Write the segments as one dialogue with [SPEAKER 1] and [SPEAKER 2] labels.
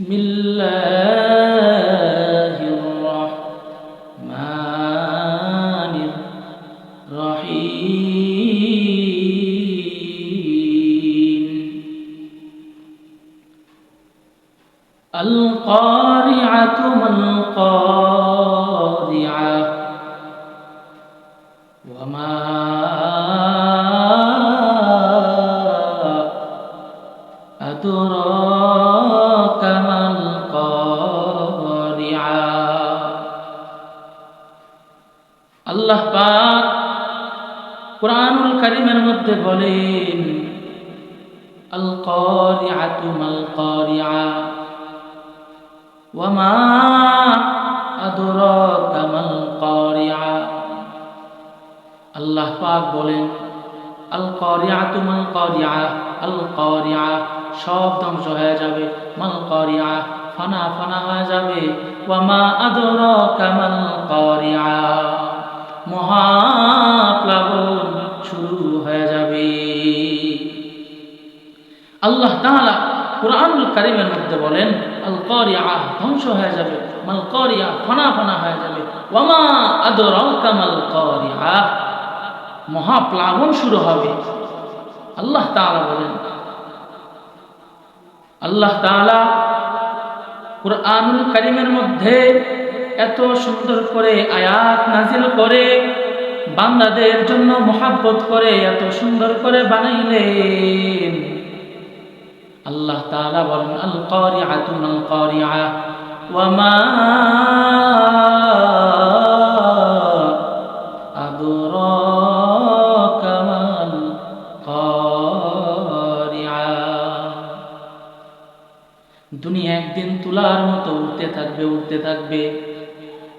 [SPEAKER 1] বিসমিল্লাহির রহমানির রহিম। আল কারিআতু মাল কারিআ ওয়া মা আদরাকা মাল কারিআ। আল্লাহ পাক কুরআনুল কারীমের মধ্যে বলেন, আল কারিআতু মাল কারিআ ওয়া মা আদরাকা মাল কারিআ। আল্লাহ পাক বলেন, আল কারিআতু মাল কারিআ, আল কারিআ সব ধ্বংস হয়ে যাবে, মাল কারিআ ফানা ফানা হয়ে যাবে, ওয়া মা আদরাকা মাল কারিআ মহাপ্লাবন শুরু হয়ে যাবে। আল্লাহ তাআলা কুরআনুল কারীমের মধ্যে বলেন, আল কারিআ ধ্বংস হয়ে যাবে, মাল কারিআ ফানা ফানা হয়ে যাবে, ওয়া মা আদরাকা মাল কারিআ মহাপ্লাবন শুরু হবে। আল্লাহ তাআলা বলেন, আল্লাহ তাআলা কুরআনুল কারীমের মধ্যে এত সুন্দর করে আয়াত নাজিল করে, বান্দাদের জন্য মহব্বত করে এত সুন্দর করে বানাইলেন। আল্লাহ তাআলা বলেন, আল কারিআতু মাল কারিআ ওয়া মা আদরাকা মাল কারিআ। দুনিয়া একদিন তুলার মতো উঠতে থাকবে, উঠতে থাকবে।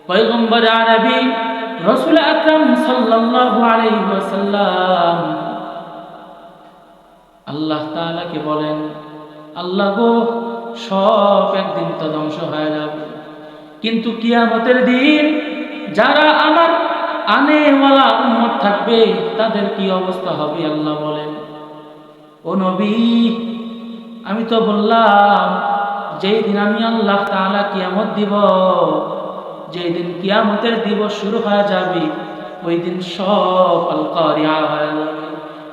[SPEAKER 1] পয়গম্বর আরবি রাসূল আকরাম সাল্লাল্লাহু আলাইহি ওয়াসাল্লাম আল্লাহ তাআলাকে বলেন, আল্লাহ গো, সব একদিন তো ধ্বংস হয়ে যাবে, কিন্তু কিয়ামতের দিন যারা আমার আনেওয়ালা উম্মত থাকবে তাদের কি অবস্থা হবে? আল্লাহ বলেন, ও নবী, আমি তো বললাম যেই দিন আমি আল্লাহ তাআলা কিয়ামত দিব, যেই দিন কিয়ামতের দিবস শুরু হয়ে যাবে, ওই দিন সব আল কারিআ হয়ে যাবে,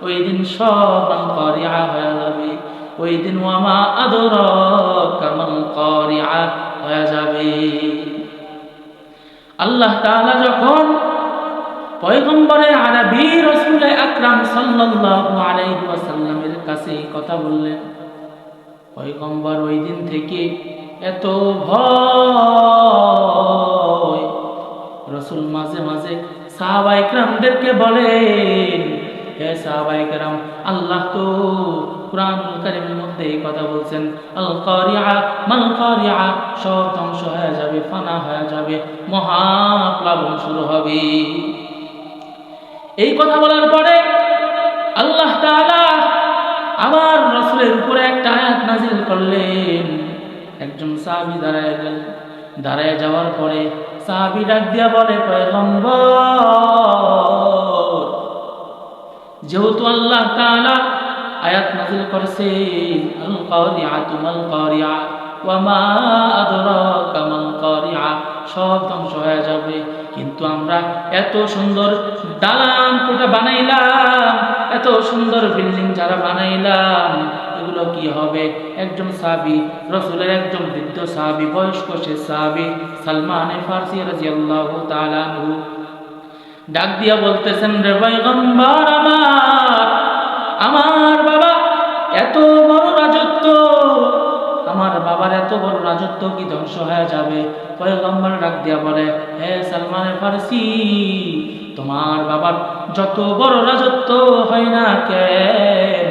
[SPEAKER 1] ওই দিন সব আল কারিআ হয়ে যাবে, ওই দিন ওয়া মা আদরাকা মাল কারিআ হয়ে যাবে। আল্লাহ তাআলা যখন পয়গম্বরে আরবি রাসূল আকরাম সাল্লাল্লাহু আলাইহি ওয়াসাল্লামের কাছে কথা বললেন, পয়গম্বর ওই দিন থেকে এত ভয়, রাসূল মাঝে মাঝে সাহাবায়ে কেরামদেরকে বলেন, হে সাহাবায়ে কেরাম, আল্লাহ তো কুরআনুল কারীমের মধ্যে এই কথা বলছেন, আল কারিআ মাল কারিআ সব ধ্বংস হয়ে যাবে, ফানা হয়ে যাবে, মহাপ্লাবন শুরু হবে। এই কথা বলার পরে আল্লাহ তাআলা আবার রাসূলের উপরে একটা আয়াত নাযিল করলেন। একজন সাহাবী দাঁড়ায় গেল, দাঁড়ায় যাওয়ার পরে সাহাবী ডাক দিয়া বলে, পয়গম্বর, যেহেতু আল্লাহ তাআলা আয়াত নাযিল করেছেন, আল কারিআতু মাল কারিআ ওয়া মা আদরাকা মাল কারিআ সব ধ্বংস হয়ে যাবে, কিন্তু আমরা এত সুন্দর দালান কোঠা বানাইলাম, এত সুন্দর বিল্ডিং যারা বানাইলাম, এগুলো কি হবে? একজন সাহাবী, রাসূলের একজন বৃদ্ধ সাহাবী, বয়স্ক সে সাহাবী সালমান ফারসি রাদিয়াল্লাহু তাআলা আনহু ডাক দিয়া বলতেছেন, রে পয়গম্বর আমার বাবা এত বড় রাজত্ব, আমার বাবার এত বড় রাজত্ব কি ধ্বংস হয়ে যাবে? পয়গম্বর ডাক দিয়া বলে, হে সালমান ফারসি, তোমার বাবার যত বড় রাজত্ব হয় না কেন,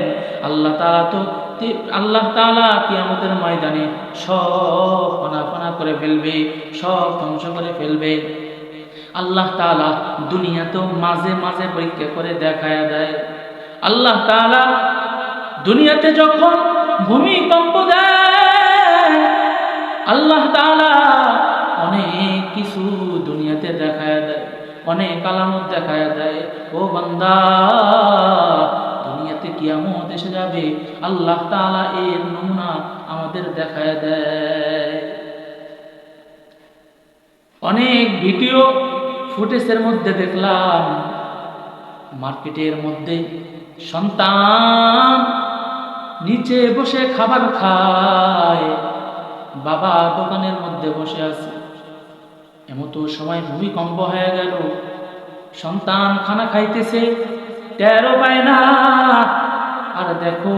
[SPEAKER 1] আল্লাহ তাআলা কিয়ামতের ময়দানে সব ফানা ফানা করে ফেলবে, সব ধ্বংস করে ফেলবে। আল্লাহ তাআলা দুনিয়াতেও মাঝে মাঝে পরীক্ষা করে দেখায়া দেয়। আল্লাহ তাআলা দুনিয়াতে যখন ভূমিকম্প দেয়, আল্লাহ তাআলা অনেক কিছু দুনিয়াতে দেখায়া দেয়, অনেক আলামত দেখায়া দেয়। ও বান্দা, দুনিয়াতে কিয়ামত এসে যাবে, আল্লাহ তাআলা এর নমুনা আমাদের দেখায়া দেয়। অনেক ভিডিও ফুটেজের মধ্যে দেখলাম মার্কেটের মধ্যে সন্তান নিচে বসে খাবার খায়, বাবা দোকানের মধ্যে বসে আছে। এমতো সময় ভূমিকম্প হয়ে গেল, সন্তান খানা খাইতেছে, টেরও পায় না। আর দেখো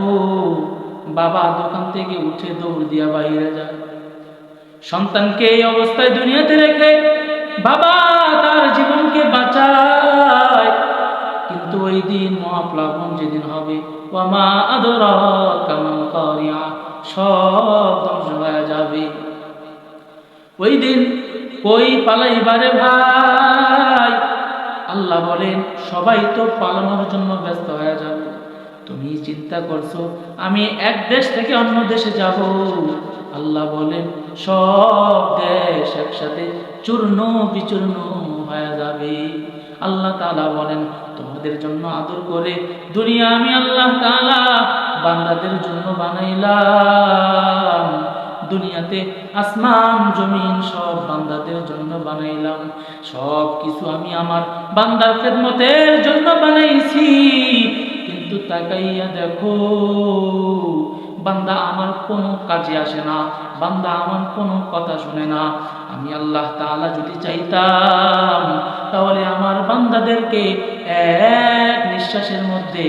[SPEAKER 1] বাবা দোকান থেকে উঠে দৌড় দিয়া বাইরে যায়। সন্তানকে এই অবস্থায় দুনিয়াতে রেখে বাবা তার জীবনকে বাঁচায়, কিন্তু ওই দিন মহাপ্লাবন যেদিন হবে, ওয়ামা আদরাকা মাল কারিয়া, সব ধ্বংস হয়ে যাবে। ওই দিন কই পালাইবারে ভাই? আল্লাহ বলেন সবাই তো পালানোর জন্য ব্যস্ত হয়ে যাবে। তুমি চিন্তা করছো আমি এক দেশ থেকে অন্য দেশে যাব, আল্লাহ বলেন সব দেশ একসাথে চূর্ণ বিচূর্ণ হয়ে যাবে। আল্লাহ তাআলা বলেন তোমাদের জন্য আদর করে দুনিয়া আমি আল্লাহ তাআলা বান্দাদের জন্য বানাইলাম। দুনিয়াতে আসমান জমিন সব বান্দাদের জন্য বানাইলাম। সব কিছু আমি আমার বান্দার খেদমতের জন্য বানাইছি, কিন্তু তাকাইয়া দেখো বান্দা আমার কোনো কাজে আসে না, বান্দা আমার কোনো কথা শুনে না। আমি আল্লাহ তাআলা যদি চাইতাম তাহলে আমার বান্দাদেরকে এক নিঃশ্বাসের মধ্যে,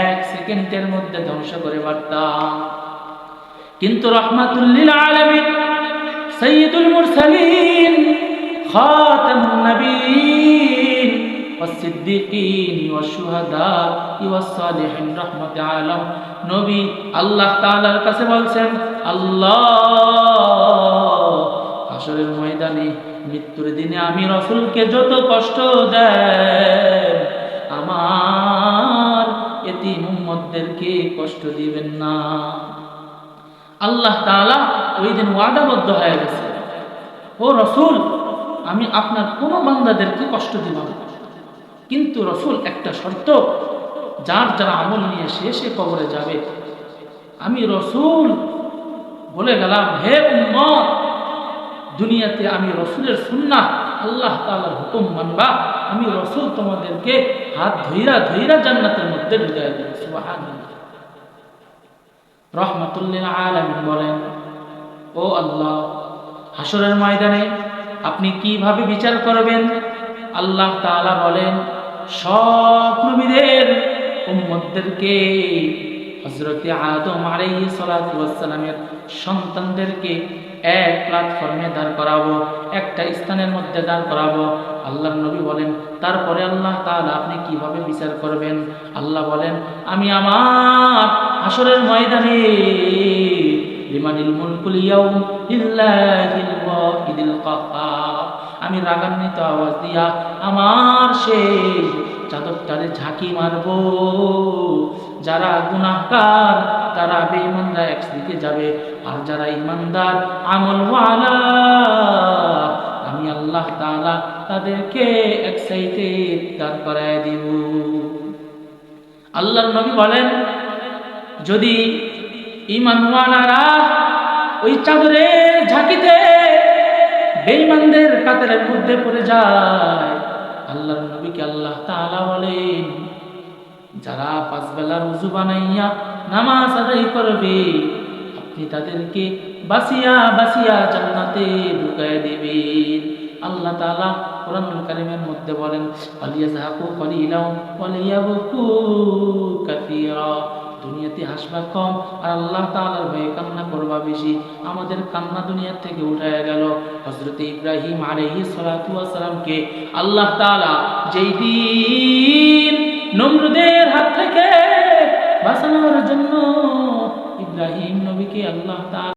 [SPEAKER 1] এক সেকেন্ডের মধ্যে ধ্বংস করে পারতাম। কিন্তু রাহমাতুল লিল আলামিন, সাইয়্যিদুল মুরসালিন, খাতামুন নবিয়্যিন ওয়াস সিদ্দিকিন ওয়াস শুহাদা ওয়াস সালিহিন রাহমাতুল আলাম নবী আল্লাহ তাআলার কাছে বলছেন, আল্লাহ হাশরের ময়দানে মৃত্যুর দিনে আমি রাসূলকে যত কষ্ট দেন আমার এতিম উম্মতদেরকে কষ্ট দিবেন না। আল্লাহ তাআলা ওই দিন ওয়াদাবদ্ধ হয়ে গেছে, ও রাসূল আমি আপনার কোনো বান্দাদেরকে কষ্ট দিব না, কিন্তু রাসূল একটা শর্ত, যার যারা আমল নিয়ে সে কবরে যাবে, আমি রাসূল বলে গেলাম হে উম্মত দুনিয়াতে আমি রাসূলের সুন্নাহ আল্লাহ তাআলার হুকুম মানবা, আমি রাসূল তোমাদেরকে হাত ধইরা ধইরা জান্নাতের মধ্যে ঢুকাই দেব। সুবহানাল্লাহ। রাহমাতুল লিল আলামিন বলেন, ও আল্লাহ হাশরের ময়দানে আপনি কিভাবে বিচার করবেন? আল্লাহ তাআলা বলেন সব নবীদের উম্মতদেরকে, হযরত আদম আলাইহিস সালাতু ওয়াস সালামের সন্তানদেরকে এক প্ল্যাটফর্মে দাঁড় করাবো, একটা স্থানের মধ্যে দাঁড় করাবো। আল্লাহর নবী বলেন তারপরে আল্লাহ তাআলা আপনি কিভাবে বিচার করবেন? আল্লাহ বলেন আমি আমার হাশরের ময়দানে লিমানিল মুলকুল ইয়াউম লিল্লাহিল ওয়াহিদিল কাহ্হার, আমি রাগান্বিত আওয়াজ দিয়া আমার সেই চাদরটারে ঝাঁকি মারবো। যারা গুনাহগার তারা বেঈমানরা একদিকে যাবে, আর যারা ঈমানদার আমলওয়ালা আমি আল্লাহ তাআলা তাদেরকে এক সাইডে দাঁড় করায় দিব। আল্লাহর নবী বলেন যদি ঈমানওয়ালারা ওই চাদরের ঝাঁকিতে বেঈমানদের কাতারের মধ্যে পড়ে যায়, আল্লাহর নবীকে আল্লাহ তাআলা বলেন যারা পাঁচ বেলার ওযু বানাইয়া নামাজ আদায় করবে আপনি তাদেরকে বাসিয়া বাসিয়া জান্নাতে ঢুকায় দিবেন। আল্লাহ তাআলা কোরআনুল কারীমের মধ্যে বলেন ফালিয়াযহাকু কালিলাও ওয়ালিয়াবকু কাসীরা, দুনিয়াতে হাসবা কম আর আল্লাহ তাআলার ভয়ে কান্না করবা বেশি। আমাদের কান্না দুনিয়া থেকে উঠায়া গেল। হযরত ইব্রাহিম আলাইহিস সালাতু ওয়াস সালামকে আল্লাহ তাআলা যেই দিন নমরুদের হাত থেকে বাঁচানোর জন্য ইব্রাহিম নবীকে আল্লাহ তাআলা